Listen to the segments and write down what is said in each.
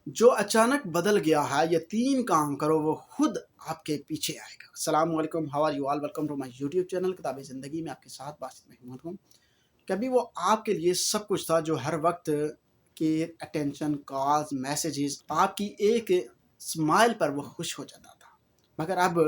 جو اچانک بدل گیا ہے یہ 3 کام کرو وہ خود آپ کے پیچھے آئے گا۔ السلام علیکم، how are you all, welcome to my YouTube channel کتاب زندگی میں آپ کے ساتھ باسط محمود ہوں۔ کبھی وہ آپ کے لیے سب کچھ تھا جو ہر وقت کے اٹینشن، کالز، میسیجز، آپ کی ایک اسمائل پر وہ خوش ہو جاتا تھا، مگر اب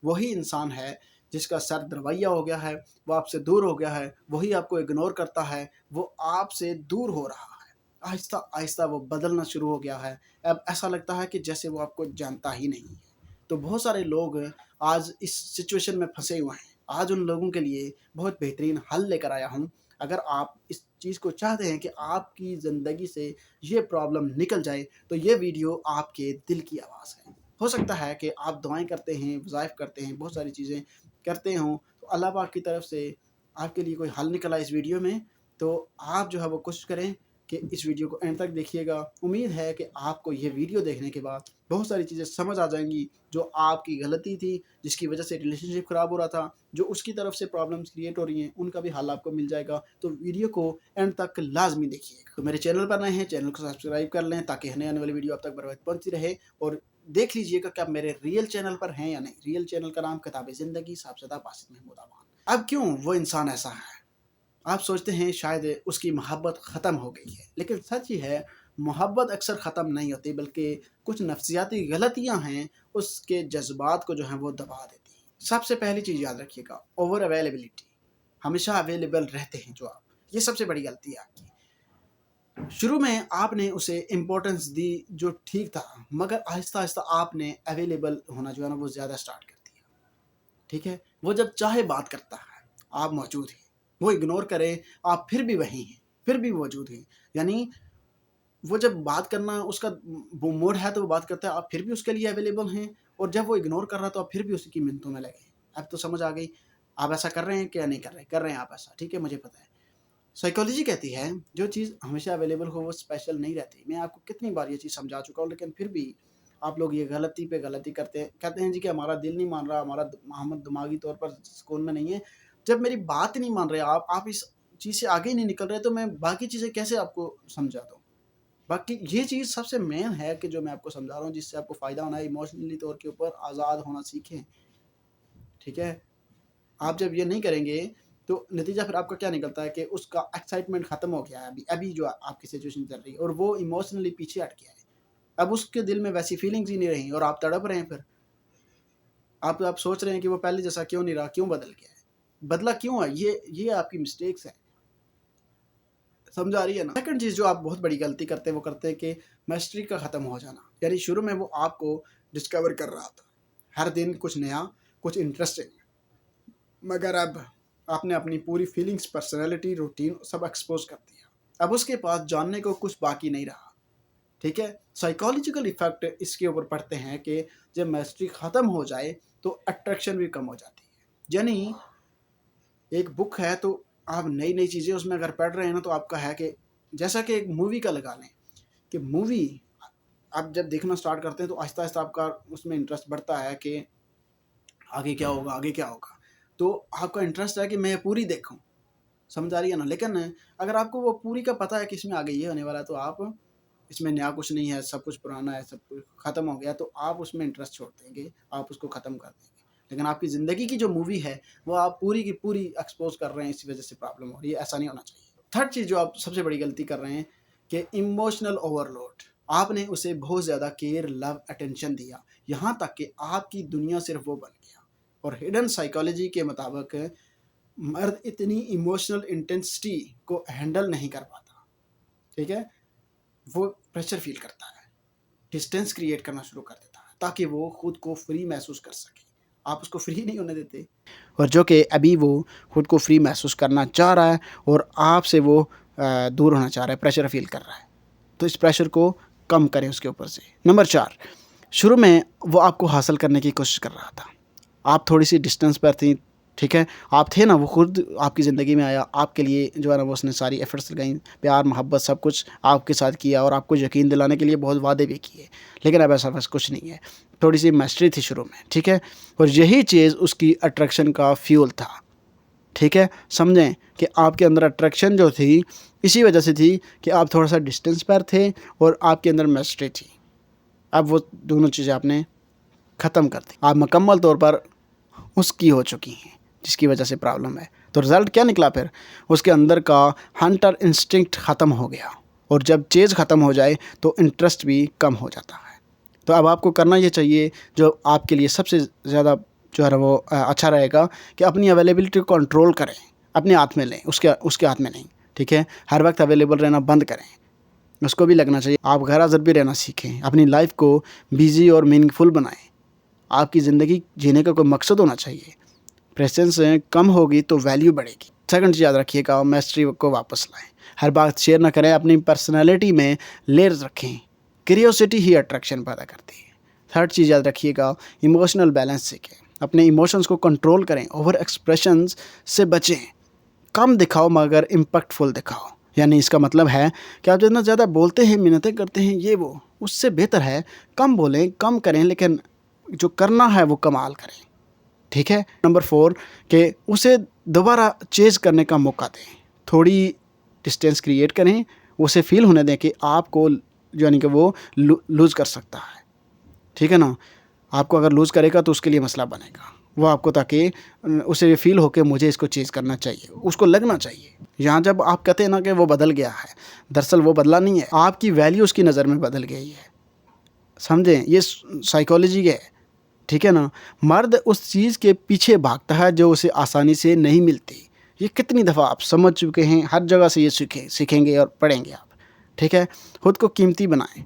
وہی انسان ہے جس کا سرد رویہ ہو گیا ہے، وہ آپ سے دور ہو گیا ہے، وہی آپ کو اگنور کرتا ہے، وہ آپ سے دور ہو رہا ہے۔ آہستہ آہستہ وہ بدلنا شروع ہو گیا ہے۔ اب ایسا لگتا ہے کہ جیسے وہ آپ کو جانتا ہی نہیں ہے۔ تو بہت سارے لوگ آج اس سچویشن میں پھنسے ہوئے ہیں۔ آج ان لوگوں کے لیے بہت بہترین حل لے کر آیا ہوں۔ اگر آپ اس چیز کو چاہتے ہیں کہ آپ کی زندگی سے یہ پرابلم نکل جائے تو یہ ویڈیو آپ کے دل کی آواز ہے۔ ہو سکتا ہے کہ آپ دعائیں کرتے ہیں، وظائف کرتے ہیں، بہت ساری چیزیں کرتے ہوں، تو اللہ پاک کی طرف سے آپ کے لیے کوئی حل نکلا اس ویڈیو میں، تو آپ جو ہے وہ کوشش کریں کہ اس ویڈیو کو اینڈ تک دیکھیے گا۔ امید ہے کہ آپ کو یہ ویڈیو دیکھنے کے بعد بہت ساری چیزیں سمجھ آ جائیں گی جو آپ کی غلطی تھی، جس کی وجہ سے ریلیشن شپ خراب ہو رہا تھا، جو اس کی طرف سے پرابلمس کریٹ ہو رہی ہیں، ان کا بھی حل آپ کو مل جائے گا۔ تو ویڈیو کو اینڈ تک لازمی دیکھیے گا۔ تو میرے چینل پر نئے ہیں، چینل کو سبسکرائب کر لیں تاکہ نئے آنے والی ویڈیو آپ تک بر وقت پہنچتی رہے، اور دیکھ لیجئے گا کہ آپ میرے ریئل چینل پر ہیں یا نہیں۔ ریئل چینل کا نام کتاب زندگی، صاحبزادہ باسط محمود امان۔ اب کیوں وہ انسان ایسا ہے؟ آپ سوچتے ہیں شاید اس کی محبت ختم ہو گئی ہے، لیکن سچ یہ ہے محبت اکثر ختم نہیں ہوتی، بلکہ کچھ نفسیاتی غلطیاں ہیں اس کے جذبات کو جو ہیں وہ دبا دیتی ہیں۔ سب سے پہلی چیز یاد رکھیے گا، اوور اویلیبلٹی۔ ہمیشہ اویلیبل رہتے ہیں جو آپ، یہ سب سے بڑی غلطی ہے آپ کی۔ شروع میں آپ نے اسے امپورٹنس دی جو ٹھیک تھا، مگر آہستہ آہستہ آپ نے اویلیبل ہونا جو ہے نا وہ زیادہ سٹارٹ کر دیا۔ ٹھیک ہے، وہ جب چاہے بات کرتا ہے آپ موجود ہیں، وہ اگنور کرے آپ پھر بھی وہیں ہیں، پھر بھی موجود ہیں۔ یعنی وہ جب بات کرنا اس کا موڈ ہے تو وہ بات کرتا ہے، آپ پھر بھی اس کے لیے اویلیبل ہیں، اور جب وہ اگنور کر رہا تو آپ پھر بھی اسی کی منتوں میں لگے ہیں۔ اب تو سمجھ آ گئی آپ ایسا کر رہے ہیں کیا نہیں کر رہے، کر رہے ہیں آپ ایسا، ٹھیک ہے، مجھے پتہ ہے۔ سائیکالوجی کہتی ہے جو چیز ہمیشہ اویلیبل ہو وہ اسپیشل نہیں رہتی۔ میں آپ کو کتنی بار یہ چیز سمجھا چکا ہوں، لیکن پھر بھی آپ لوگ یہ غلطی پہ غلطی کرتے ہیں، کہتے ہیں جی کہ ہمارا دل نہیں مان رہا، ہم دماغی طور پر سکون میں نہیں ہے۔ جب میری بات نہیں مان رہے آپ اس چیز سے آگے ہی نہیں نکل رہے، تو میں باقی چیزیں کیسے آپ کو سمجھا دوں؟ باقی یہ چیز سب سے مین ہے کہ جو میں آپ کو سمجھا رہا ہوں، جس سے آپ کو فائدہ ہونا ہے، ایموشنلی طور کے اوپر آزاد ہونا سیکھیں۔ ٹھیک ہے، آپ جب یہ نہیں کریں گے تو نتیجہ پھر آپ کا کیا نکلتا ہے کہ اس کا ایکسائٹمنٹ ختم ہو گیا ہے ابھی جو آپ کی سچویشن چل رہی ہے، اور وہ ایموشنلی پیچھے ہٹ گیا ہے۔ اب اس کے دل میں ویسی فیلنگز ہی نہیں رہی، اور آپ تڑپ رہے ہیں۔ پھر آپ سوچ رہے ہیں کہ وہ پہلے جیسا کیوں نہیں رہا، کیوں بدل گیا ہے، بدلا کیوں ہے؟ یہ آپ کی مسٹیکس ہیں، سمجھ آ رہی ہے نا؟ سیکنڈ چیز جو آپ بہت بڑی غلطی کرتے ہیں وہ کرتے ہیں کہ میسٹری کا ختم ہو جانا۔ یعنی شروع میں وہ آپ کو ڈسکور کر رہا تھا، ہر دن کچھ نیا، کچھ انٹرسٹنگ، مگر اب آپ نے اپنی پوری فیلنگز، پرسنالٹی، روٹین سب ایکسپوز کر دیا۔ اب اس کے پاس جاننے کو کچھ باقی نہیں رہا۔ ٹھیک ہے، سائیکالوجیکل ایفیکٹ اس کے اوپر پڑتے ہیں کہ جب میسٹری ختم ہو جائے تو اٹریکشن بھی کم ہو جاتی ہے۔ یعنی ایک بک ہے تو آپ نئی نئی چیزیں اس میں اگر پڑھ رہے ہیں نا، تو آپ کا ہے کہ جیسا کہ ایک مووی کا لگا لیں کہ مووی آپ جب دیکھنا سٹارٹ کرتے ہیں تو آہستہ آہستہ آپ کا اس میں انٹرسٹ بڑھتا ہے کہ آگے کیا ہوگا، آگے کیا ہوگا، تو آپ کا انٹرسٹ ہے کہ میں پوری دیکھوں۔ سمجھ آ رہی ہے نا؟ لیکن اگر آپ کو وہ پوری کا پتہ ہے کہ اس میں آگے یہ ہونے والا ہے، تو آپ اس میں نیا کچھ نہیں ہے، سب کچھ پرانا ہے، سب کچھ ختم ہو گیا، تو آپ اس میں انٹرسٹ چھوڑ دیں گے، آپ اس کو ختم کر دیں گے۔ لیکن آپ کی زندگی کی جو مووی ہے وہ آپ پوری کی پوری ایکسپوز کر رہے ہیں، اسی وجہ سے پرابلم ہو رہی ہے۔ ایسا نہیں ہونا چاہیے۔ تھرڈ چیز جو آپ سب سے بڑی غلطی کر رہے ہیں کہ ایموشنل اوور لوڈ۔ آپ نے اسے بہت زیادہ کیئر، لو، اٹینشن دیا، یہاں تک کہ آپ کی دنیا صرف وہ بن گیا۔ اور ہڈن سائیکالوجی کے مطابق مرد اتنی ایموشنل انٹینسٹی کو ہینڈل نہیں کر پاتا۔ ٹھیک ہے، وہ پریشر فیل کرتا ہے، ڈسٹینس کریٹ کرنا شروع کر دیتا ہے تاکہ وہ خود کو فری محسوس کر سکے۔ آپ اس کو فری نہیں ہونے دیتے، اور جو کہ ابھی وہ خود کو فری محسوس کرنا چاہ رہا ہے اور آپ سے وہ دور ہونا چاہ رہا ہے، پریشر فیل کر رہا ہے، تو اس پریشر کو کم کریں اس کے اوپر سے۔ نمبر 4، شروع میں وہ آپ کو حاصل کرنے کی کوشش کر رہا تھا، آپ تھوڑی سی ڈسٹینس پر تھیں۔ ٹھیک ہے، آپ تھے نا، وہ خود آپ کی زندگی میں آیا، آپ کے لیے جو ہے نا وہ اس نے ساری ایفرٹس لگائیں، پیار، محبت، سب کچھ آپ کے ساتھ کیا، اور آپ کو یقین دلانے کے لیے بہت وعدے بھی کیے، لیکن اب ایسا بس کچھ نہیں ہے۔ تھوڑی سی میسٹری تھی شروع میں، ٹھیک ہے، اور یہی چیز اس کی اٹریکشن کا فیول تھا۔ ٹھیک ہے، سمجھیں کہ آپ کے اندر اٹریکشن جو تھی اسی وجہ سے تھی کہ آپ تھوڑا سا ڈسٹینس پر تھے اور آپ کے اندر میسٹری تھی۔ اب وہ دونوں چیزیں آپ نے ختم کر دی، آپ مکمل طور پر اس کی ہو چکی ہیں جس کی وجہ سے پرابلم ہے۔ تو رزلٹ کیا نکلا پھر؟ اس کے اندر کا ہنٹر انسٹنکٹ ختم ہو گیا، اور جب چیز ختم ہو جائے تو انٹرسٹ بھی کم ہو جاتا ہے۔ تو اب آپ کو کرنا یہ چاہیے، جو آپ کے لیے سب سے زیادہ جو ہے وہ اچھا رہے گا، کہ اپنی اویلیبلٹی کو کنٹرول کریں، اپنے ہاتھ میں لیں، اس کے ہاتھ میں نہیں، ٹھیک ہے؟ ہر وقت اویلیبل رہنا بند کریں، اس کو بھی لگنا چاہیے۔ آپ غیر حاضر بھی رہنا سیکھیں، اپنی لائف کو بیزی اور میننگ فل بنائیں۔ آپ کی زندگی جینے کا کوئی مقصد ہونا چاہیے۔ پریسنس کم ہوگی تو ویلیو بڑھے گی۔ سیکنڈ چیز یاد رکھیے گا، میسٹری کو واپس لائیں، ہر بات شیئر نہ کریں، اپنی پرسنالٹی میں لیئرز رکھیں، کیوریوسٹی ہی اٹریکشن پیدا کرتی ہے۔ تھرڈ چیز یاد رکھیے گا، ایموشنل بیلنس سیکھیں، اپنے ایموشنز کو کنٹرول کریں، اوور ایکسپریشنز سے بچیں، کم دکھاؤ مگر امپیکٹ فل دکھاؤ۔ یعنی اس کا مطلب ہے کہ آپ جتنا زیادہ بولتے ہیں، منتیں کرتے ہیں، یہ وہ اس سے بہتر ہے کم بولیں، کم کریں، لیکن جو کرنا ہے وہ کمال کریں، ٹھیک ہے؟ نمبر 4 کہ اسے دوبارہ چیز کرنے کا موقع دیں، تھوڑی ڈسٹینس کریٹ کریں، اسے فیل ہونے دیں کہ آپ کو یعنی کہ وہ لوز کر سکتا ہے، ٹھیک ہے نا؟ آپ کو اگر لوز کرے گا تو اس کے لیے مسئلہ بنے گا، وہ آپ کو تاکہ اسے فیل ہو کہ مجھے اس کو چیز کرنا چاہیے، اس کو لگنا چاہیے۔ یہاں جب آپ کہتے ہیں نا کہ وہ بدل گیا ہے، دراصل وہ بدلا نہیں ہے، آپ کی ویلیو اس کی نظر میں بدل گئی ہے، سمجھیں؟ یہ سائیکالوجی ہے، ٹھیک ہے نا؟ مرد اس چیز کے پیچھے بھاگتا ہے جو اسے آسانی سے نہیں ملتی۔ یہ کتنی دفعہ آپ سمجھ چکے ہیں، ہر جگہ سے یہ سیکھیں گے اور پڑھیں گے آپ، ٹھیک ہے؟ خود کو قیمتی بنائیں،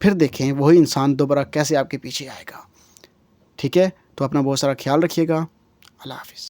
پھر دیکھیں وہی انسان دوبارہ کیسے آپ کے پیچھے آئے گا، ٹھیک ہے؟ تو اپنا بہت سارا خیال رکھیے گا۔ اللہ حافظ۔